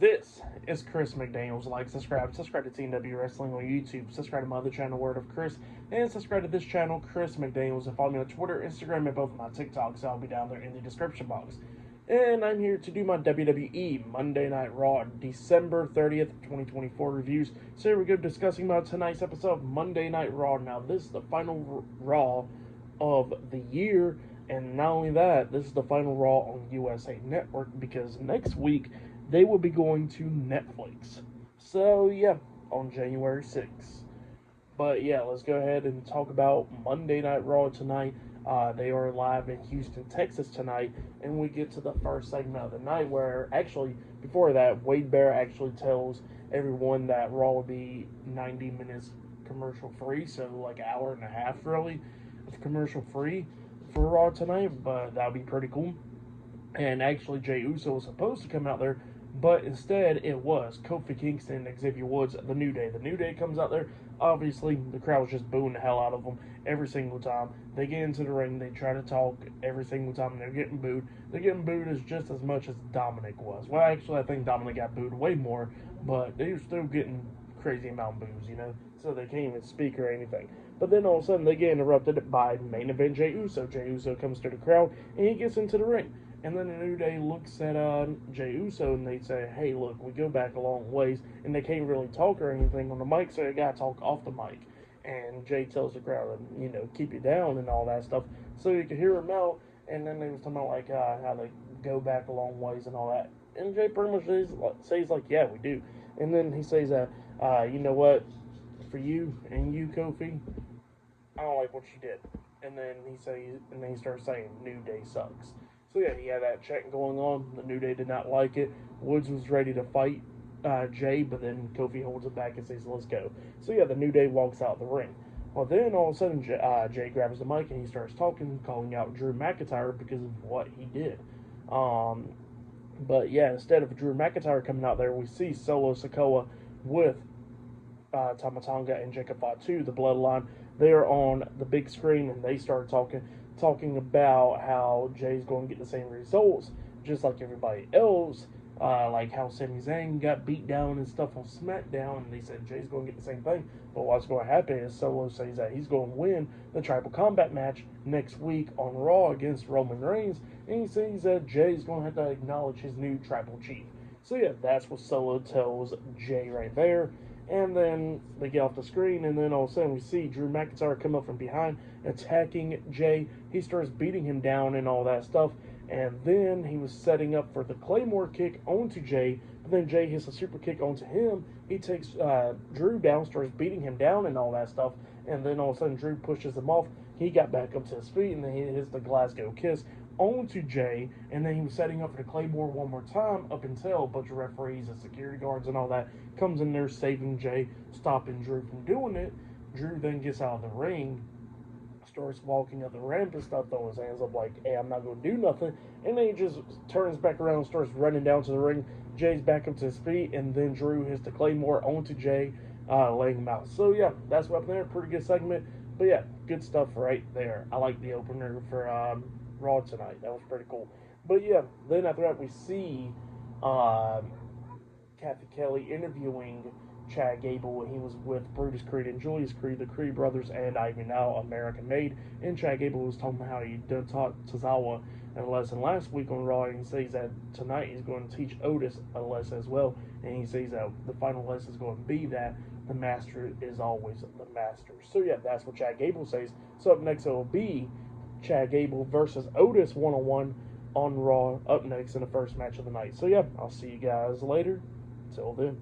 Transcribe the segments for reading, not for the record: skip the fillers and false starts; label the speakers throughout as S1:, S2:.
S1: This is Chris McDaniels. Like, subscribe to TNW Wrestling on YouTube, subscribe to my other channel, Word of Chris, and subscribe to this channel, Chris McDaniels, and follow me on Twitter, Instagram, and both of my TikToks. I'll be down there in the description box. And I'm here to do my WWE Monday Night Raw, December 30th, 2024 reviews. So here we go, discussing about tonight's episode of Monday Night Raw. Now, this is the final Raw of the year, and not only that, this is the final Raw on USA Network, because next week they will be going to Netflix. So yeah, on January 6th. But yeah, let's go ahead and talk about Monday Night Raw tonight. They are live in Houston, Texas tonight, and we get to the first segment of the night where, actually, before that, Wade Bear actually tells everyone that Raw will be 90 minutes commercial free, so like an hour and a half really of commercial free for Raw tonight, but that would be pretty cool. And actually, Jey Uso was supposed to come out there, but instead it was Kofi Kingston, Xavier Woods, The New Day. The New Day comes out there. Obviously, the crowd was just booing the hell out of them every single time. They get into the ring, they try to talk every single time, and they're getting booed. They're getting booed just as much as Dominic was. Well, actually, I think Dominic got booed way more, but they were still getting crazy amount of boos, so they can't even speak or anything. But then all of a sudden, they get interrupted by main event Jey Uso. Jey Uso comes to the crowd, and he gets into the ring. And then the New Day looks at Jey Uso and they say, hey, look, we go back a long ways. And they can't really talk or anything on the mic, so they got to talk off the mic. And Jey tells the crowd, keep it down and all that stuff. So you can hear him out. And then they was talking about, like, how they go back a long ways and all that. And Jey pretty much says like, yeah, we do. And then he says, you know what, for you and you, Kofi, I don't like what you did. And then he starts saying, New Day sucks. So yeah, he had that check going on. The New Day did not like it. Woods was ready to fight Jey, but then Kofi holds it back and says, let's go. So yeah, the New Day walks out the ring. Well, then all of a sudden, Jey grabs the mic and he starts talking, calling out Drew McIntyre because of what he did. But yeah, instead of Drew McIntyre coming out there, we see Solo Sikoa with Tama Tonga and Jacob Fatu, the Bloodline. They're on the big screen and they start talking about how Jey's going to get the same results just like everybody else. Like how Sami Zayn got beat down and stuff on SmackDown, and they said Jey's going to get the same thing. But what's going to happen is Solo says that he's going to win the Tribal Combat match next week on Raw against Roman Reigns, and he says that Jey's going to have to acknowledge his new Tribal Chief. So yeah, that's what Solo tells Jey right there. And then they get off the screen, and then all of a sudden we see Drew McIntyre come up from behind, attacking Jey. He starts beating him down and all that stuff. And then he was setting up for the Claymore kick onto Jey, but then Jey hits a super kick onto him. He takes Drew down, starts beating him down and all that stuff. And then all of a sudden Drew pushes him off. He got back up to his feet, and then he hits the Glasgow Kiss onto Jey. And then he was setting up for the Claymore one more time up until a bunch of referees and security guards and all that comes in there saving Jey, stopping Drew from doing it. Drew then gets out of the ring, starts walking up the ramp and stuff, throwing his hands up like, hey, I'm not going to do nothing. And then he just turns back around and starts running down to the ring. Jey's back up to his feet, and then Drew hits the Claymore onto Jey, laying him out. So, yeah, that's what happened there. Pretty good segment. But, yeah, good stuff right there. I like the opener for Raw tonight. That was pretty cool. But, yeah, then after that we see Kathy Kelly interviewing Chad Gable when he was with Brutus Creed and Julius Creed, the Creed brothers, and Ivy Now, American Made. And Chad Gable was talking about how he done taught Tozawa a lesson last week on Raw, and he says that tonight he's going to teach Otis a lesson as well. And he says that the final lesson is going to be that the master is always the master. So yeah, that's what Chad Gable says. So up next it will be Chad Gable versus Otis one-on-one on Raw, up next in the first match of the night. So yeah, I'll see you guys later. Till then.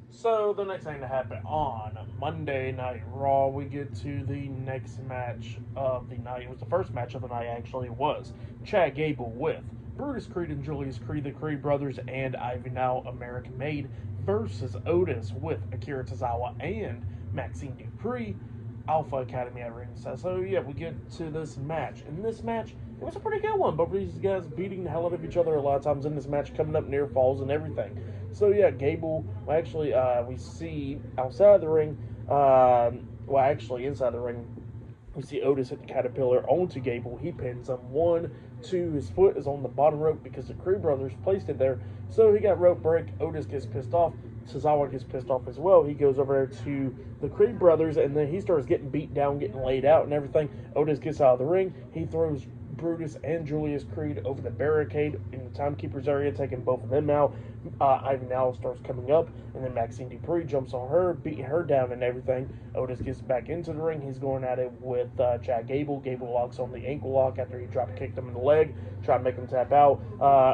S1: So the next thing to happen on Monday Night Raw, we get to the next match of the night. It was the first match of the night, actually. It was Chad Gable with Brutus Creed and Julius Creed, the Creed brothers, and Ivy Now, American Made, versus Otis with Akira Tozawa and Maxine Dupree, Alpha Academy at ringside. So yeah, we get to this match. In this match, it was a pretty good one. Both of these guys beating the hell out of each other a lot of times in this match, coming up near falls and everything. So yeah, Gable, we see outside the ring, actually inside the ring, We see Otis hit the Caterpillar onto Gable. He pins him. 1, 2. His foot is on the bottom rope because the Creed brothers placed it there. So he got rope break. Otis gets pissed off. Tozawa gets pissed off as well. He goes over there to the Creed brothers, and then he starts getting beat down, getting laid out and everything. Otis gets out of the ring. He throws Brutus and Julius Creed over the barricade in the timekeeper's area, taking both of them out. Ivy now starts coming up, and then Maxine Dupree jumps on her, beating her down and everything. Otis gets back into the ring. He's going at it with Chad Gable. Gable locks on the ankle lock after he drop kicked him in the leg, trying to make him tap out.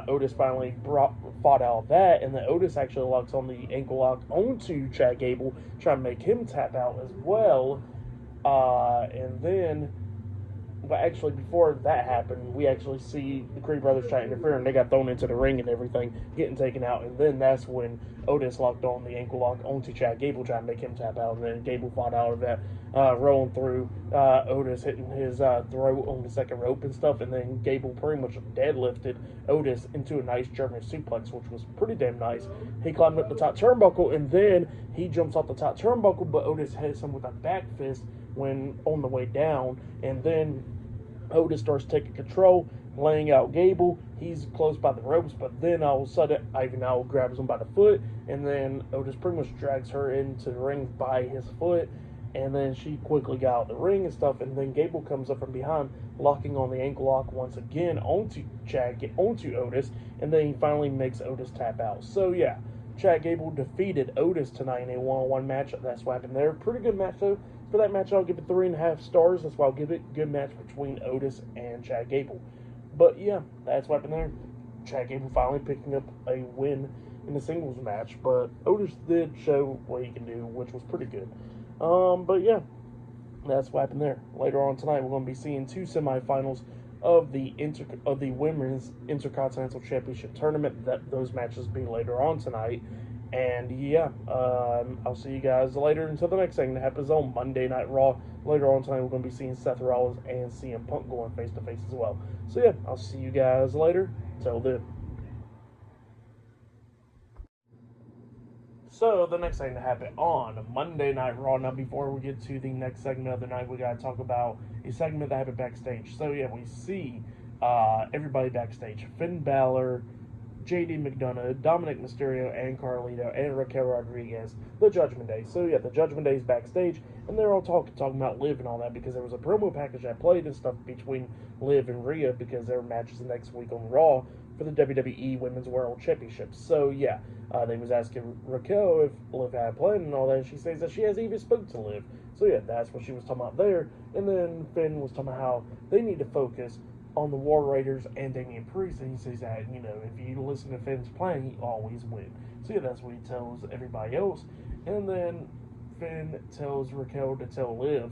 S1: Otis finally fought out of that, and then Otis actually locks on the ankle lock onto Chad Gable, trying to make him tap out as well. And then, but actually, before that happened, we actually see the Creed brothers try to interfere, and they got thrown into the ring and everything, getting taken out. And then that's when Otis locked on the ankle lock onto Chad Gable, trying to make him tap out. And then Gable fought out of that, rolling through. Otis hitting his throat on the second rope and stuff. And then Gable pretty much deadlifted Otis into a nice German suplex, which was pretty damn nice. He climbed up the top turnbuckle, and then he jumps off the top turnbuckle, but Otis hits him with a back fist when on the way down. And then Otis starts taking control, laying out Gable. He's close by the ropes, but then all of a sudden, Ivy now grabs him by the foot, and then Otis pretty much drags her into the ring by his foot, and then she quickly got out the ring and stuff, and then Gable comes up from behind, locking on the ankle lock once again onto Otis, and then he finally makes Otis tap out. So yeah, Chad Gable defeated Otis tonight in a one-on-one match. That's what happened there. Pretty good match though. For that match, I'll give it 3.5 stars. That's why I'll give it a good match between Otis and Chad Gable. But yeah, that's what happened there. Chad Gable finally picking up a win in the singles match, but Otis did show what he can do, which was pretty good. But yeah, that's what happened there. Later on tonight, we're going to be seeing 2 semifinals of the Women's Intercontinental Championship Tournament. Those matches be later on tonight. And yeah, I'll see you guys later until the next thing that happens on Monday Night Raw. Later on tonight, we're going to be seeing Seth Rollins and CM Punk going face-to-face as well. So yeah, I'll see you guys later. Till then. So the next thing to happen on Monday Night Raw. Now, before we get to the next segment of the night, we got to talk about a segment that happened backstage. So yeah, we see everybody backstage. Finn Balor, JD McDonough, Dominic Mysterio, and Carlito, and Raquel Rodriguez, the Judgment Day. So yeah, the Judgment Day is backstage, and they're all talking about Liv and all that, because there was a promo package that played and stuff between Liv and Rhea, because their matches next week on Raw for the WWE Women's World Championship. So yeah, they was asking Raquel if Liv had a plan and all that, and she says that she hasn't even spoke to Liv. So yeah, that's what she was talking about there. And then Finn was talking about how they need to focus on the War Raiders and Damian Priest, and he says that, you know, if you listen to Finn's plan, he always wins. So yeah, that's what he tells everybody else. And then Finn tells Raquel to tell Liv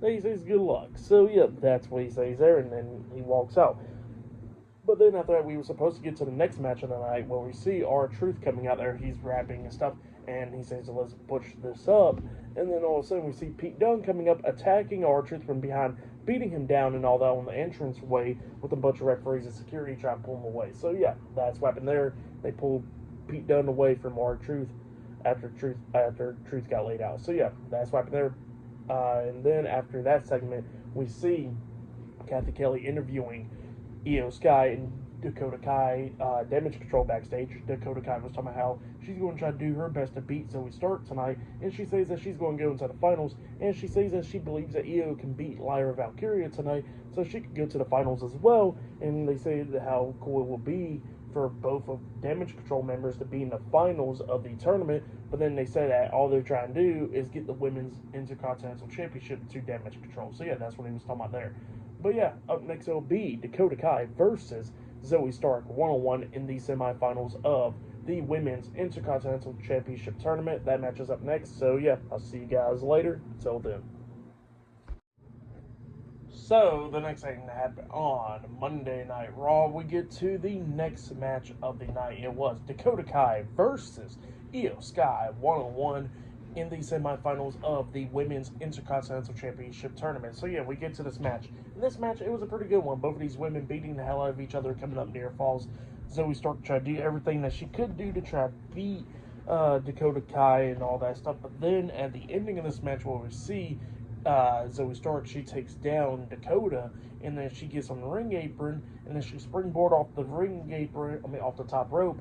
S1: that he says good luck. So yeah, that's what he says there, and then he walks out. But then after that, we were supposed to get to the next match of the night, where we see R-Truth coming out there. He's rapping and stuff, and he says, let's push this up. And then all of a sudden, we see Pete Dunne coming up, attacking R-Truth from behind, beating him down and all that on the entrance way with a bunch of referees and security trying to pull him away. So yeah, that's what happened there. They pulled Pete Dunne away from R-Truth after Truth got laid out. So yeah, that's what happened there. And then after that segment, we see Kathy Kelly interviewing Io Sky and Dakota Kai, Damage Control backstage. Dakota Kai was talking about how she's going to try to do her best to beat Zoe Stark tonight, and she says that she's going to go into the finals, and she says that she believes that Io can beat Lyra Valkyria tonight, so she could go to the finals as well. And they say that how cool it will be for both of Damage Control members to be in the finals of the tournament, but then they say that all they're trying to do is get the Women's Intercontinental Championship to Damage Control. So yeah, that's what he was talking about there. But yeah, up next it'll be Dakota Kai versus Zoe Stark one-on-one in the semifinals of the Women's Intercontinental Championship Tournament. That match is up next. So yeah, I'll see you guys later. Till then. So the next thing that happened on Monday Night Raw, we get to the next match of the night. It was Dakota Kai versus Io Sky one-on-one in the semifinals of the Women's Intercontinental Championship Tournament. So yeah, we get to this match. In this match, it was a pretty good one. Both of these women beating the hell out of each other, coming up near falls. Zoe Stark tried to do everything that she could do to try to beat Dakota Kai and all that stuff. But then at the ending of this match, what we see Zoe Stark, she takes down Dakota, and then she gets on the ring apron, and then she springboard off the ring apron, off the top rope,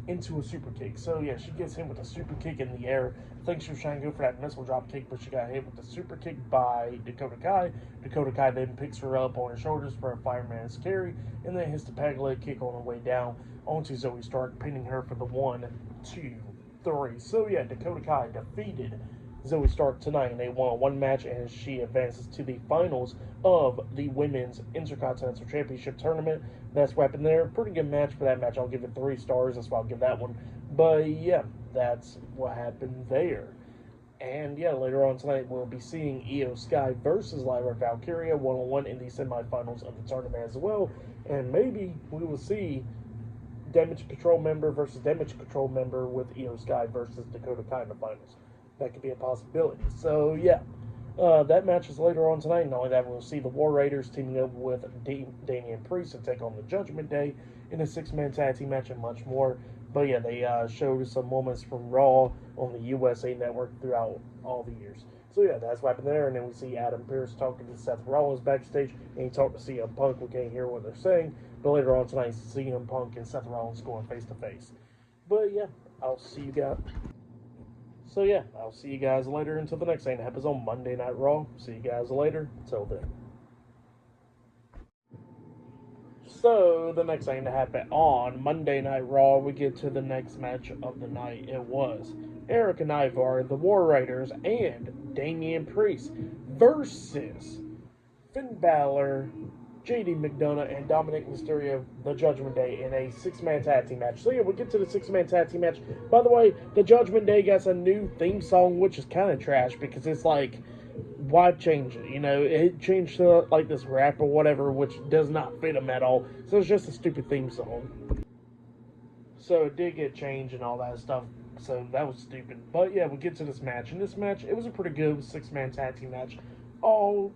S1: into a super kick. So yeah, she gets hit with a super kick in the air. I think she was trying to go for that missile drop kick, but she got hit with the super kick by Dakota Kai. Dakota Kai then picks her up on her shoulders for a fireman's carry, and then hits the peg leg kick on her way down onto Zoe Stark, pinning her for the 1, 2, 3. So yeah, Dakota Kai defeated Zoe Stark tonight, and they won one match, and she advances to the finals of the Women's Intercontinental Championship Tournament. That's what happened there. Pretty good match for that match. I'll give it 3 stars. That's why I'll give that one. But yeah, that's what happened there. And yeah, later on tonight, we'll be seeing Io Sky versus Lyra Valkyria 1-on-1 in the semifinals of the tournament as well. And maybe we will see Damage Control member versus Damage Control member with Io Sky versus Dakota Kai in the finals. That could be a possibility. So yeah, that match is later on tonight. Not only that, we'll see the War Raiders teaming up with Damian Priest to take on the Judgment Day in a 6-man tag team match and much more. But yeah, they showed some moments from Raw on the USA Network throughout all the years. So yeah, that's what happened there. And then we see Adam Pearce talking to Seth Rollins backstage, and he talked to CM Punk. We can't hear what they're saying, but later on tonight, CM Punk and Seth Rollins going face to face. But yeah, I'll see you guys. So yeah, I'll see you guys later until the next thing that happens on Monday Night Raw. See you guys later. Till then. So the next thing to happen on Monday Night Raw, we get to the next match of the night. It was Eric and Ivar, the War Raiders, and Damian Priest versus Finn Balor, JD McDonough, and Dominic Mysterio, the Judgment Day, in a 6-man tag team match. So yeah, we'll get to the 6-man tag team match. By the way, the Judgment Day got a new theme song, which is kind of trash, because it's like, why change it? You know, it changed to like this rap or whatever, which does not fit them at all. So it's just a stupid theme song. So it did get changed and all that stuff. So that was stupid. But yeah, we'll get to this match. In this match, it was a pretty good 6-man tag team match. All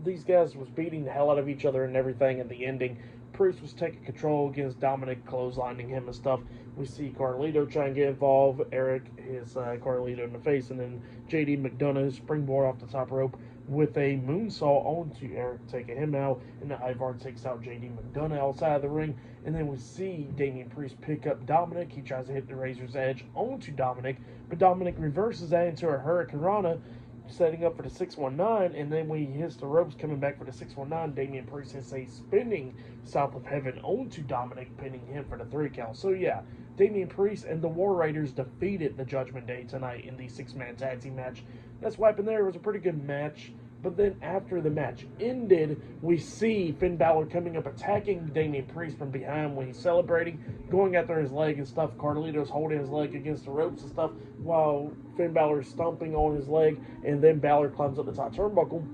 S1: these guys was beating the hell out of each other and everything. At the ending, Priest was taking control against Dominic, clotheslining him and stuff. We see Carlito try and get involved. Eric hits Carlito in the face, and then JD McDonough springboard off the top rope with a moonsault onto Eric, taking him out. And then Ivar takes out JD McDonough outside of the ring. And then we see Damian Priest pick up Dominic. He tries to hit the Razor's Edge onto Dominic, but Dominic reverses that into a Hurricane Rana, setting up for the 619, and then when he hits the ropes coming back for the 619, Damian Priest hits a spinning South of Heaven onto Dominic, pinning him for the 3 count. So yeah, Damian Priest and the War Raiders defeated the Judgment Day tonight in the 6-man tag team match. That's what happened there. It was a pretty good match. But then after the match ended, we see Finn Balor coming up, attacking Damian Priest from behind when he's celebrating, going after his leg and stuff. Carlito's holding his leg against the ropes and stuff, while Finn Balor is stomping on his leg, and then Balor climbs up the top turnbuckle,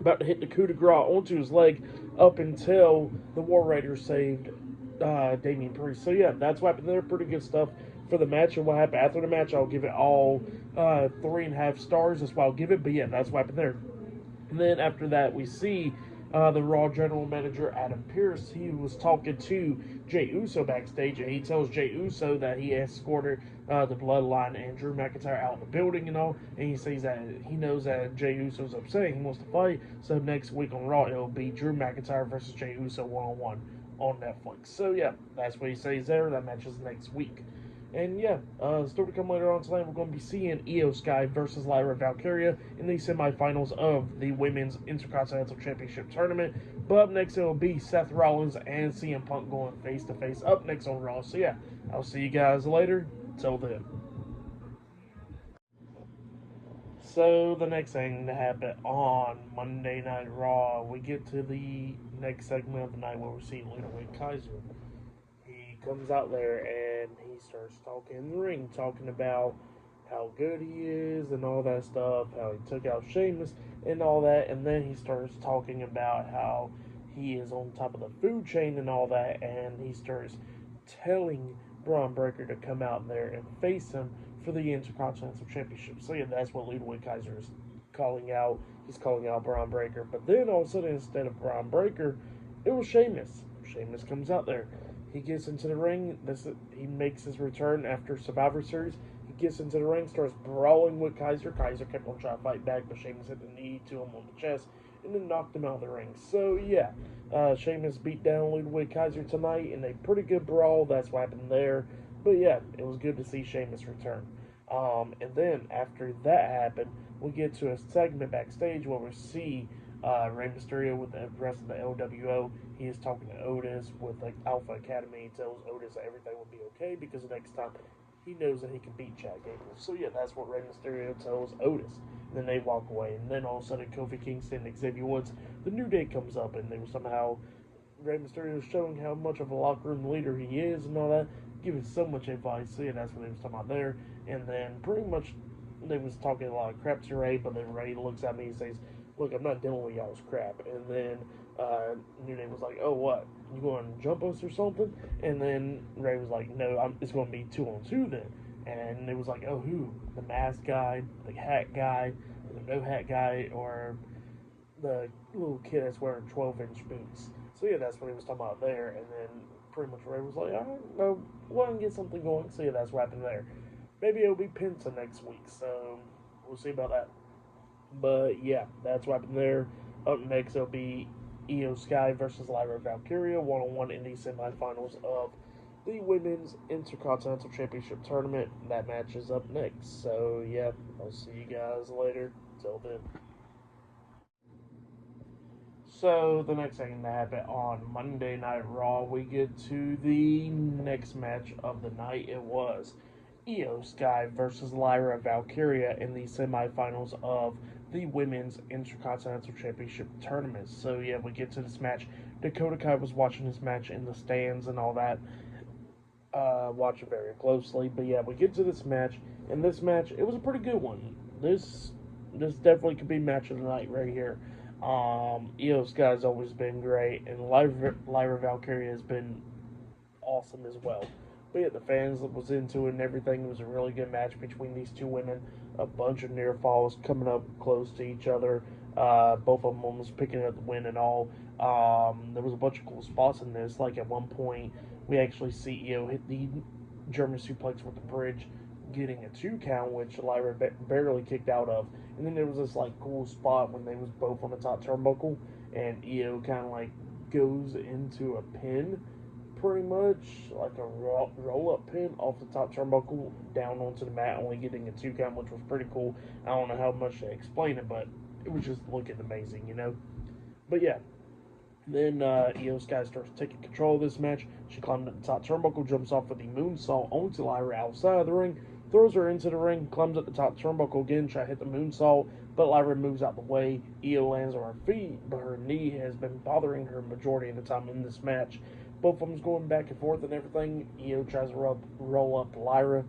S1: about to hit the coup de grace onto his leg, up until the War Raiders saved Damian Priest. So yeah, that's what happened there. Pretty good stuff for the match. And what happened after the match, I'll give it all 3.5 stars. That's what I'll give it. But yeah, that's what happened there. And then after that, we see the Raw General Manager, Adam Pearce. He was talking to Jey Uso backstage, and he tells Jey Uso that he escorted the Bloodline and Drew McIntyre out of the building and all. And he says that he knows that Jey Uso's upset. He wants to fight. So next week on Raw, it'll be Drew McIntyre versus Jey Uso 1-on-1 on Netflix. So yeah, that's what he says there. That match is next week. And yeah, still to come later on tonight, we're going to be seeing Io Sky versus Lyra Valkyria in the semifinals of the Women's Intercontinental Championship Tournament. But up next, it will be Seth Rollins and CM Punk going face-to-face up next on Raw. So yeah, I'll see you guys later. Till then. So the next thing to happen on Monday Night Raw, we get to the next segment of the night where we see Ludwig Kaiser. He comes out there and he starts talking in the ring, talking about how good he is and all that stuff, how he took out Sheamus and all that, and then he starts talking about how he is on top of the food chain and all that, and he starts telling Braun Breaker to come out there and face him for the Intercontinental Championship. So yeah, that's what Ludwig Kaiser is calling out. He's calling out Braun Breaker, but then all of a sudden, instead of Braun Breaker, it was Sheamus. Sheamus comes out there. He gets into the ring. He makes his return after Survivor Series. He gets into the ring, starts brawling with Kaiser. Kaiser kept on trying to fight back, but Sheamus hit the knee to him on the chest and then knocked him out of the ring. So, yeah, Sheamus beat down Ludwig Kaiser tonight in a pretty good brawl. That's what happened there. But, yeah, it was good to see Sheamus return. And then, after that happened, we get to a segment backstage where we see Rey Mysterio with the rest of the LWO. He is talking to Otis with the Alpha Academy. He tells Otis that everything will be okay because the next time he knows that he can beat Chad Gable. So yeah, that's what Rey Mysterio tells Otis. And then they walk away, and then all of a sudden Kofi Kingston and Xavier Woods, the New Day comes up, and they were somehow Rey Mysterio is showing how much of a locker room leader he is and all that, giving so much advice. So yeah, that's what they was talking about there. And then pretty much they was talking a lot of crap to Rey, but then Rey looks at me and says, "Look, I'm not dealing with y'all's crap." And then New Day was like, "Oh, what? You going to jump us or something?" And then Rey was like, "No, it's going to be 2-on-2 then." And it was like, "Oh, who? The mask guy, the hat guy, the no hat guy, or the little kid that's wearing 12-inch boots?" So yeah, that's what he was talking about there. And then pretty much Rey was like, "I don't know, why don't get something going?" So yeah, that's what happened there. Maybe it'll be Penta next week, so we'll see about that. But yeah, that's what happened there. Up next, it'll be Io Sky versus Lyra Valkyria, one-on-one in the semifinals of the Women's Intercontinental Championship Tournament. That match is up next. So yeah, I'll see you guys later. Till then. So the next thing that happened on Monday Night Raw, we get to the next match of the night. It was Io Sky versus Lyra Valkyria in the semifinals of the Women's Intercontinental Championship Tournament. So yeah, we get to this match. Dakota Kai was watching this match in the stands and all that, watching very closely. But yeah, we get to this match, and this match, it was a pretty good one. This definitely could be match of the night right here. Io Sky's always been great, and Lyra Valkyria has been awesome as well. But yeah, the fans was into it and everything. It was a really good match between these two women. A bunch of near falls coming up close to each other. Both of them almost picking up the win and all. There was a bunch of cool spots in this. Like at one point, we actually see Io hit the German suplex with the bridge, getting a 2 count, which Lyra barely kicked out of. And then there was this like cool spot when they was both on the top turnbuckle, and Io kind of like goes into a pin, pretty much like a roll-up pin off the top turnbuckle down onto the mat, only getting a 2 count, which was pretty cool. I don't know how much to explain it, but it was just looking amazing, you know. But yeah, then Io Sky starts taking control of this match. She climbed up the top turnbuckle, jumps off with the moonsault onto Lyra outside of the ring, throws her into the ring, climbs up the top turnbuckle again, try to hit the moonsault, but Lyra moves out the way. Io lands on her feet, but her knee has been bothering her majority of the time in this match. Both of them's going back and forth and everything. Io tries to roll up Lyra,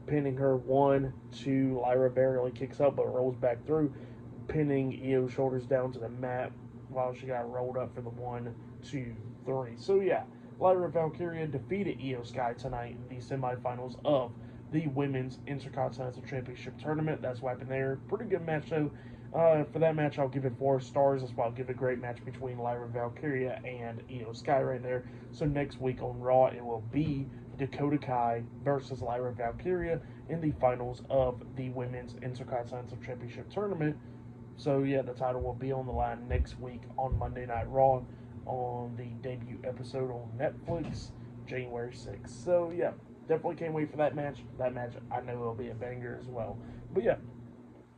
S1: pinning her 1, 2. Lyra barely kicks up, but rolls back through, pinning Io's shoulders down to the mat while she got rolled up for the 1, 2, 3. So yeah, Lyra Valkyria defeated Io Sky tonight in the semifinals of the Women's Intercontinental Championship Tournament. That's what happened there. Pretty good match, though. For that match, I'll give it 4 stars. That's why I'll give it a great match between Lyra Valkyria and Io Sky right there. So next week on Raw, it will be Dakota Kai versus Lyra Valkyria in the finals of the Women's Intercontinental Championship Tournament. So yeah, the title will be on the line next week on Monday Night Raw on the debut episode on Netflix, January 6th. So yeah, definitely can't wait for that match. That match, I know it'll be a banger as well. But yeah,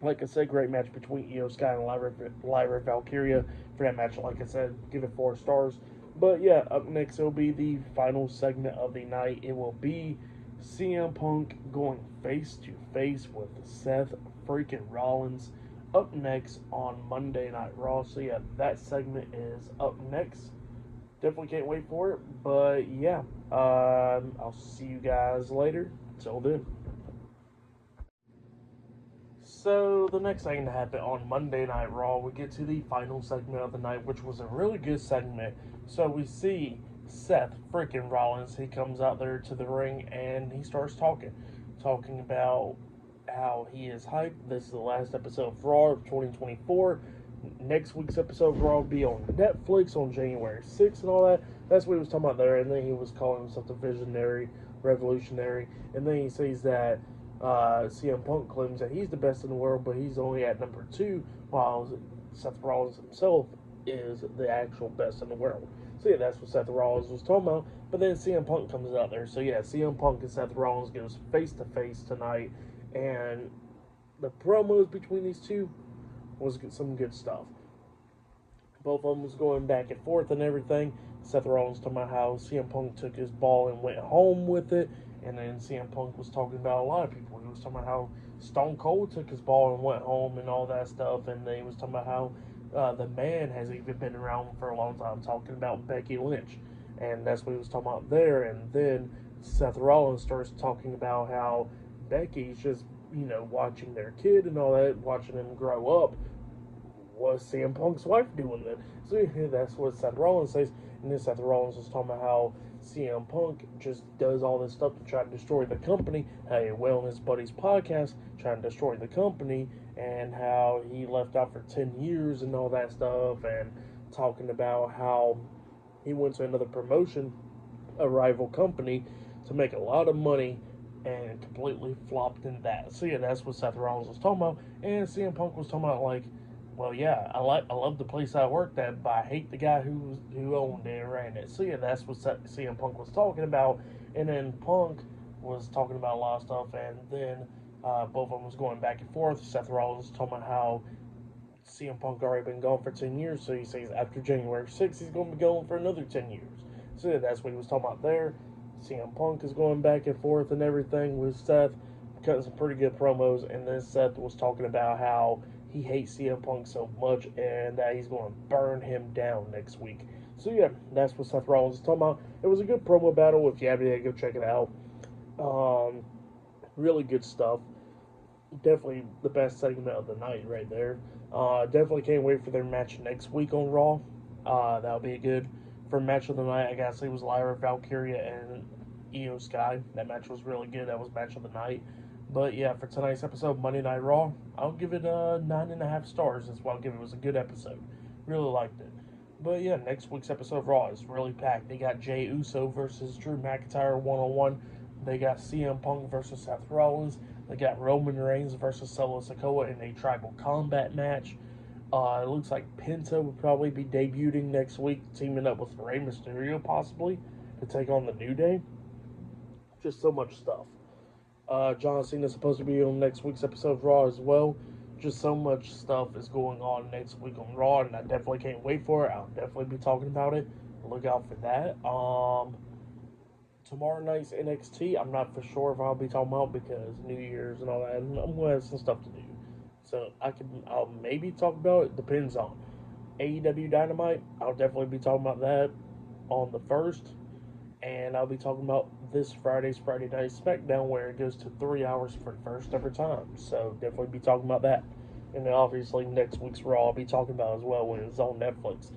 S1: like I said, great match between Io Sky and Lyra Valkyria. For that match, like I said, give it 4 stars. But yeah, up next, it'll be the final segment of the night. It will be CM Punk going face to face with Seth freaking Rollins. Up next on Monday Night Raw. So yeah, that segment is up next. Definitely can't wait for it. But yeah, I'll see you guys later. Till then. So the next thing to happen on Monday Night Raw, we get to the final segment of the night, which was a really good segment. So we see Seth freaking Rollins. He comes out there to the ring and he starts talking about how he is hyped. This is the last episode of Raw of 2024. Next week's episode of Raw will be on Netflix on January 6th and all that. That's what he was talking about there. And then he was calling himself the visionary, revolutionary. And then he says that CM Punk claims that he's the best in the world, but he's only at number 2, while Seth Rollins himself is the actual best in the world. So yeah, that's what Seth Rollins was talking about. But then CM Punk comes out there. So yeah, CM Punk and Seth Rollins goes face to face tonight, and the promos between these two was some good stuff. Both of them was going back and forth and everything. Seth Rollins talking about how CM Punk took his ball and went home with it, and then CM Punk was talking about a lot of people. He was talking about how Stone Cold took his ball and went home and all that stuff, and they was talking about how the man has even been around for a long time, talking about Becky Lynch, and that's what he was talking about there. And then Seth Rollins starts talking about how Becky's just watching their kid and all that, watching him grow up. Was CM Punk's wife doing that? So yeah, that's what Seth Rollins says. And then Seth Rollins was talking about how CM Punk just does all this stuff to try to destroy the company. Hey, well, in his buddy's podcast, trying to destroy the company, and how he left out for 10 years and all that stuff, and talking about how he went to another promotion, a rival company, to make a lot of money, and completely flopped in that. So yeah, that's what Seth Rollins was talking about. And CM Punk was talking about, like, well, yeah, I love the place I worked at, but I hate the guy who owned it and ran it. So yeah, that's what CM Punk was talking about. And then Punk was talking about a lot of stuff, and then both of them was going back and forth. Seth Rollins was talking about how CM Punk already been gone for 10 years, so he says after January 6th, he's going to be going for another 10 years. So yeah, that's what he was talking about there. CM Punk is going back and forth and everything with Seth, cutting some pretty good promos, and then Seth was talking about how he hates CM Punk so much and that he's going to burn him down next week. So yeah, that's what Seth Rollins is talking about. It was a good promo battle. If you have any, go check it out. Really good stuff. Definitely the best segment of the night right there. Definitely can't wait for their match next week on Raw. That'll be good. For match of the night, I gotta say, was Lyra Valkyria and Io Sky. That match was really good. That was match of the night. But yeah, for tonight's episode, Monday Night Raw, I'll give it 9.5 stars. That's what I'll give it. It was a good episode. Really liked it. But yeah, next week's episode of Raw is really packed. They got Jey Uso versus Drew McIntyre 1-on-1. They got CM Punk versus Seth Rollins. They got Roman Reigns versus Solo Sikoa in a tribal combat match. It looks like Penta will probably be debuting next week, teaming up with Rey Mysterio possibly to take on the New Day. Just so much stuff. John Cena is supposed to be on next week's episode of Raw as well. Just so much stuff is going on next week on Raw, and I definitely can't wait for it. I'll definitely be talking about it. Look out for that. Tomorrow night's NXT, I'm not for sure if I'll be talking about because New Year's and all that. And I'm going to have some stuff to do. So I'll maybe talk about it. Depends on AEW Dynamite. I'll definitely be talking about that on the 1st. And I'll be talking about this Friday Night SmackDown, where it goes to 3 hours for the first ever time. So definitely be talking about that. And then obviously next week's Raw I'll be talking about as well when it's on Netflix.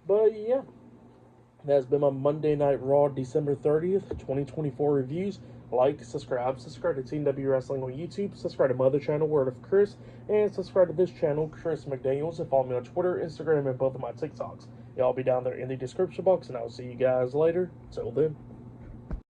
S1: But yeah, that's been my Monday Night Raw December 30th, 2024 reviews. Like, subscribe to TNW Wrestling on YouTube, subscribe to my other channel, Word of Chris, and subscribe to this channel, Chris McDaniels, and follow me on Twitter, Instagram, and both of my TikToks. Y'all be down there in the description box, and I'll see you guys later. Till then.